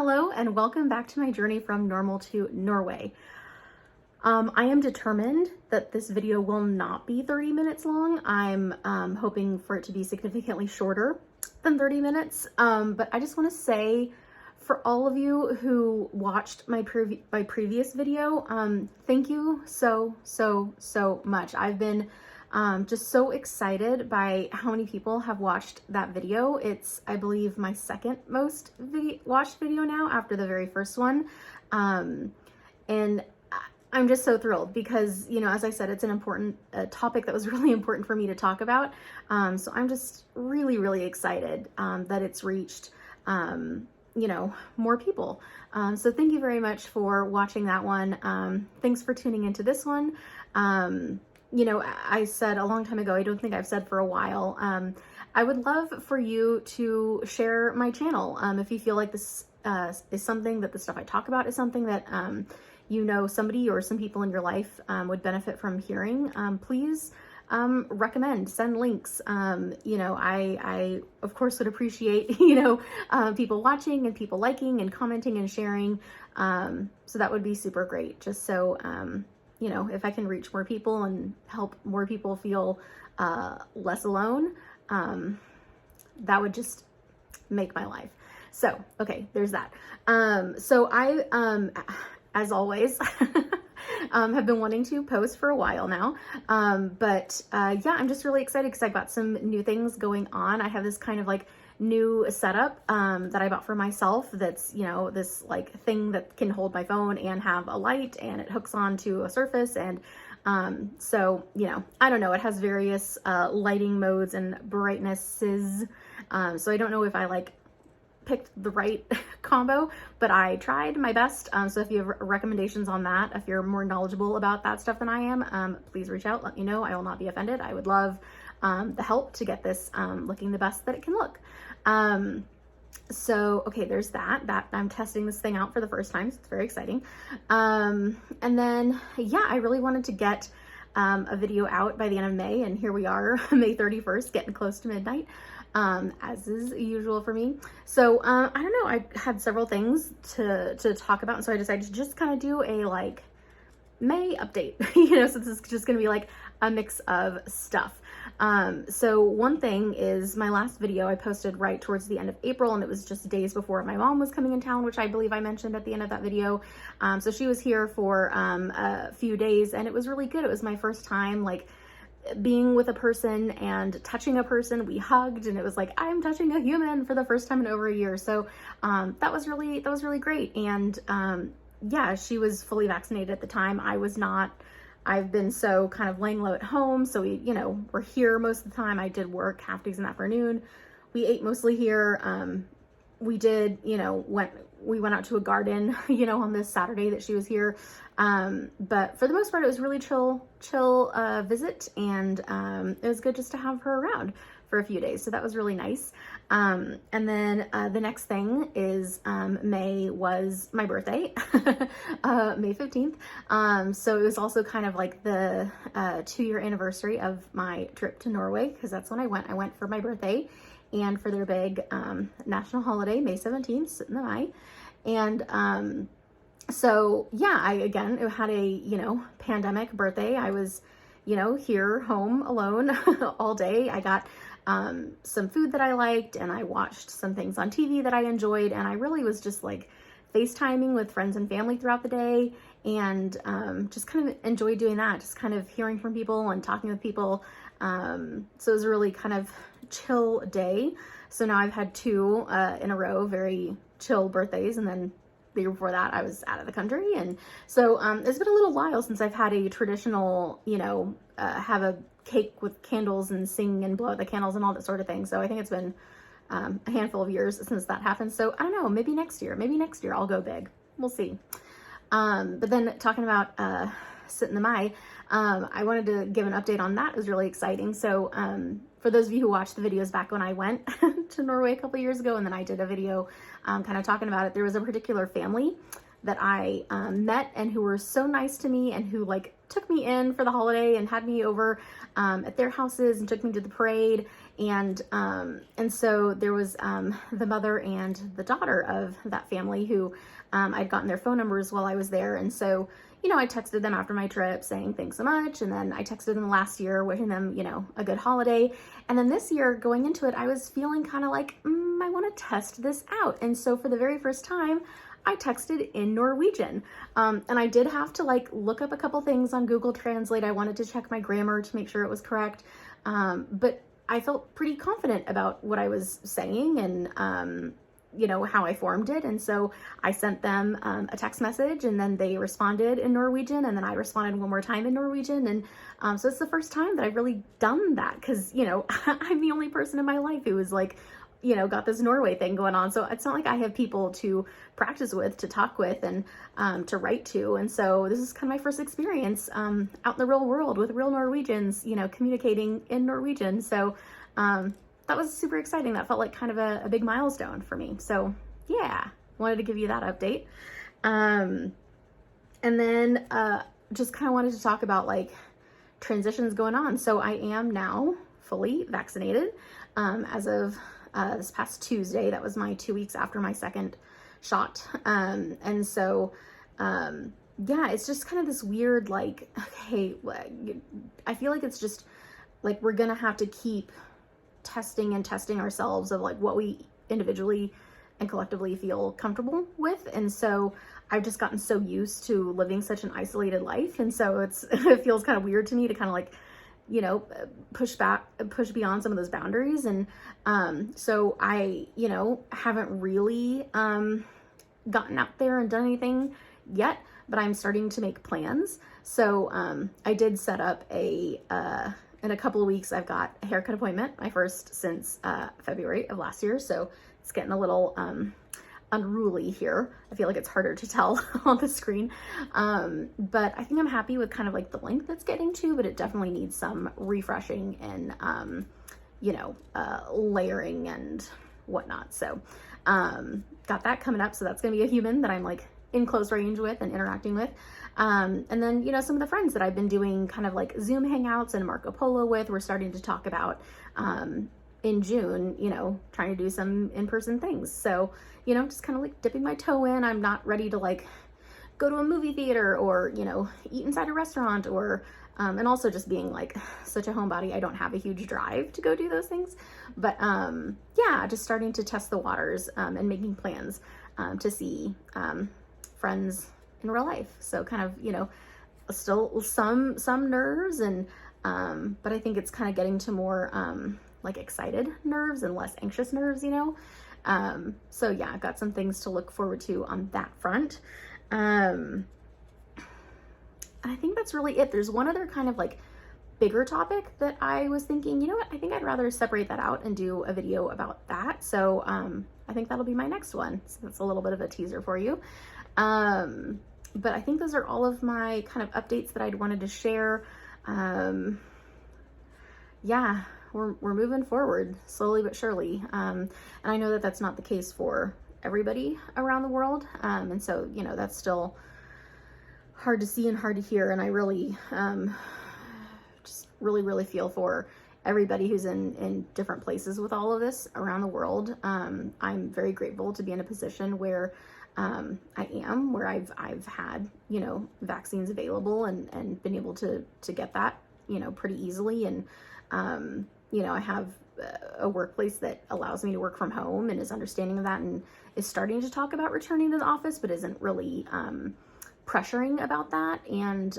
Hello and welcome back to my journey from normal to Norway. I am determined that this video will not be 30 minutes long. I'm hoping for it to be significantly shorter than 30 minutes. But I just want to say, for all of you who watched my previous video, thank you so much. I've been just so excited by how many people have watched that video. It's, I believe, my second most watched video now after the very first one. And I'm just so thrilled because, you know, as I said, it's an important topic that was really important for me to talk about. So I'm just really excited that it's reached, you know, more people. So thank you very much for watching that one. Thanks for tuning into this one. You know, I said a long time ago, I don't think I've said for a while, I would love for you to share my channel. If you feel like this is something that the stuff I talk about is something that, you know, somebody or some people in your life would benefit from hearing, please recommend, send links. You know, I of course would appreciate, you know, people watching and people liking and commenting and sharing. So that would be super great. Just so, you know, if I can reach more people and help more people feel less alone, that would just make my life. So, okay, there's that. So I, as always, have been wanting to post for a while now. But yeah, I'm just really excited because I've got some new things going on. I have this kind of like new setup that I bought for myself that's, you know, this like thing that can hold my phone and have a light, and it hooks onto a surface. And so, you know, I don't know, it has various lighting modes and brightnesses. So I don't know if I like picked the right combo, but I tried my best. So if you have recommendations on that, if you're more knowledgeable about that stuff than I am, please reach out, let me know. I will not be offended. I would love the help to get this looking the best that it can look. So, okay, there's that I'm testing this thing out for the first time. So it's very exciting. And then, yeah, I really wanted to get a video out by the end of May, and here we are, May 31st, getting close to midnight, as is usual for me. So, I don't know, I had several things to talk about, and so I decided to just kind of do a, like, May update, you know, so this is just gonna be like a mix of stuff. So one thing is my last video I posted right towards the end of April, and it was just days before my mom was coming in town, which I believe I mentioned at the end of that video. So she was here for a few days, and it was really good. It was my first time like being with a person and touching a person. We hugged, and it was like, I'm touching a human for the first time in over a year. So that was really great. And yeah, she was fully vaccinated at the time. I was not. I've been so kind of laying low at home. So we, you know, we're here most of the time. I did work half days in the afternoon. We ate mostly here. We did, you know, we went out to a garden, you know, on this Saturday that she was here. But for the most part, it was really chill visit. And it was good just to have her around for a few days. So that was really nice. And then the next thing is May was my birthday, May 15th. So it was also kind of like the 2-year anniversary of my trip to Norway, because that's when I went. I went for my birthday and for their big national holiday, May 17th, sit in the Mai. And so yeah, I again had a, you know, pandemic birthday. I was, you know, here home alone all day. I got some food that I liked, and I watched some things on TV that I enjoyed, and I really was just like FaceTiming with friends and family throughout the day, and just kind of enjoyed doing that, just kind of hearing from people and talking with people. So it was a really kind of chill day. So now I've had 2 in a row, very chill birthdays, and then the year before that I was out of the country. And so it's been a little while since I've had a traditional, you know, have a cake with candles and sing and blow out the candles and all that sort of thing. So I think it's been a handful of years since that happened. So I don't know, maybe next year I'll go big. We'll see. But then talking about sit in the Mai, I wanted to give an update on that. It was really exciting. So for those of you who watched the videos back when I went to Norway a couple years ago, and then I did a video kind of talking about it, there was a particular family that I met, and who were so nice to me, and who like took me in for the holiday and had me over at their houses and took me to the parade. And so there was the mother and the daughter of that family who I'd gotten their phone numbers while I was there. And so, I texted them after my trip saying thanks so much. And then I texted them last year wishing them, a good holiday. And then this year going into it, I was feeling kind of like, I want to test this out. And so for the very first time, I texted in Norwegian. And I did have to look up a couple things on Google Translate. I wanted to check my grammar to make sure it was correct. But I felt pretty confident about what I was saying and, how I formed it. And so I sent them a text message, and then they responded in Norwegian, and then I responded one more time in Norwegian. And so it's the first time that I've really done that because, I'm the only person in my life who is got this Norway thing going on. So it's not like I have people to practice with, to talk with, and to write to. And so this is kind of my first experience out in the real world with real Norwegians, communicating in Norwegian. So that was super exciting. That felt like kind of a big milestone for me. So yeah, wanted to give you that update. And then just kind of wanted to talk about transitions going on. So I am now fully vaccinated as of this past Tuesday. That was my 2 weeks after my second shot. And so, yeah, it's just kind of this weird, okay, I feel like it's just we're going to have to keep testing ourselves of what we individually and collectively feel comfortable with. And so I've just gotten so used to living such an isolated life. And so it feels kind of weird to me to kind of push beyond some of those boundaries. And so I, haven't really gotten out there and done anything yet, but I'm starting to make plans. So I did set up in a couple of weeks, I've got a haircut appointment, my first since February of last year. So it's getting a little unruly here. I feel like it's harder to tell on the screen. But I think I'm happy with kind of the length it's getting to, but it definitely needs some refreshing and, layering and whatnot. So got that coming up. So that's going to be a human that I'm in close range with and interacting with. And then, some of the friends that I've been doing kind of Zoom hangouts and Marco Polo with, we're starting to talk about in June, trying to do some in-person things. So, just kind of dipping my toe in. I'm not ready to go to a movie theater or, eat inside a restaurant or, and also just being such a homebody, I don't have a huge drive to go do those things. But yeah, just starting to test the waters and making plans to see friends in real life. So kind of, still some nerves and, but I think it's kind of getting to more, excited nerves and less anxious nerves, so yeah, I've got some things to look forward to on that front. And I think that's really it. There's one other kind of bigger topic that I was thinking, I think I'd rather separate that out and do a video about that. So, I think that'll be my next one. So that's a little bit of a teaser for you. But I think those are all of my kind of updates that I'd wanted to share. Yeah, we're moving forward slowly but surely. And I know that that's not the case for everybody around the world. And so, that's still hard to see and hard to hear. And I really, just really feel for everybody who's in different places with all of this around the world. I'm very grateful to be in a position where I am, where I've had, vaccines available and been able to get that, pretty easily. And, I have a workplace that allows me to work from home and is understanding of that and is starting to talk about returning to the office, but isn't really, pressuring about that. And,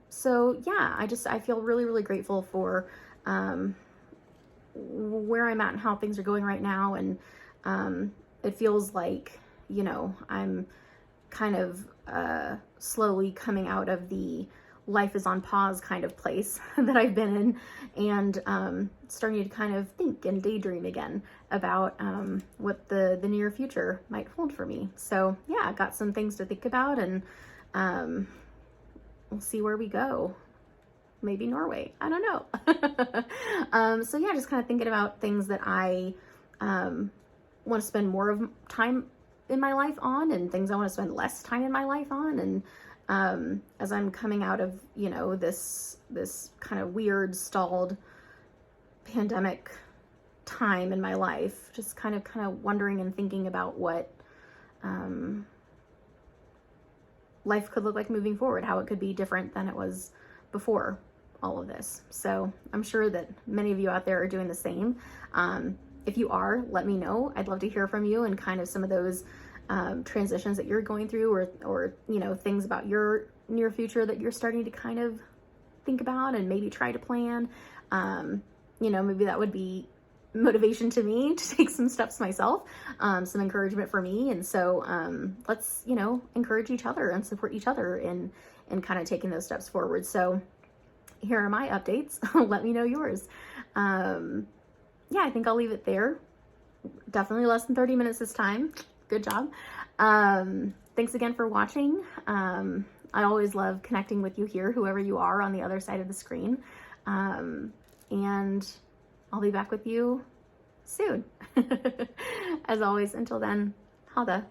so yeah, I feel really grateful for, where I'm at and how things are going right now. And, it feels like, I'm kind of slowly coming out of the life is on pause kind of place that I've been in, and starting to kind of think and daydream again about what the near future might hold for me. So yeah, I've got some things to think about, and we'll see where we go. Maybe Norway, I don't know. So yeah, just kind of thinking about things that I want to spend more of time in my life on, and things I want to spend less time in my life on. And as I'm coming out of, this kind of weird stalled pandemic time in my life, just kind of wondering and thinking about what life could look like moving forward, how it could be different than it was before all of this. So I'm sure that many of you out there are doing the same. If you are, let me know. I'd love to hear from you and kind of some of those transitions that you're going through, or you know, things about your near future that you're starting to kind of think about and maybe try to plan. You know, maybe that would be motivation to me to take some steps myself, some encouragement for me. And so let's, you know, encourage each other and support each other in kind of taking those steps forward. So here are my updates. Let me know yours. Yeah, I think I'll leave it there. Definitely less than 30 minutes this time. Good job. Thanks again for watching. I always love connecting with you here, whoever you are on the other side of the screen. And I'll be back with you soon. As always, until then, Hada.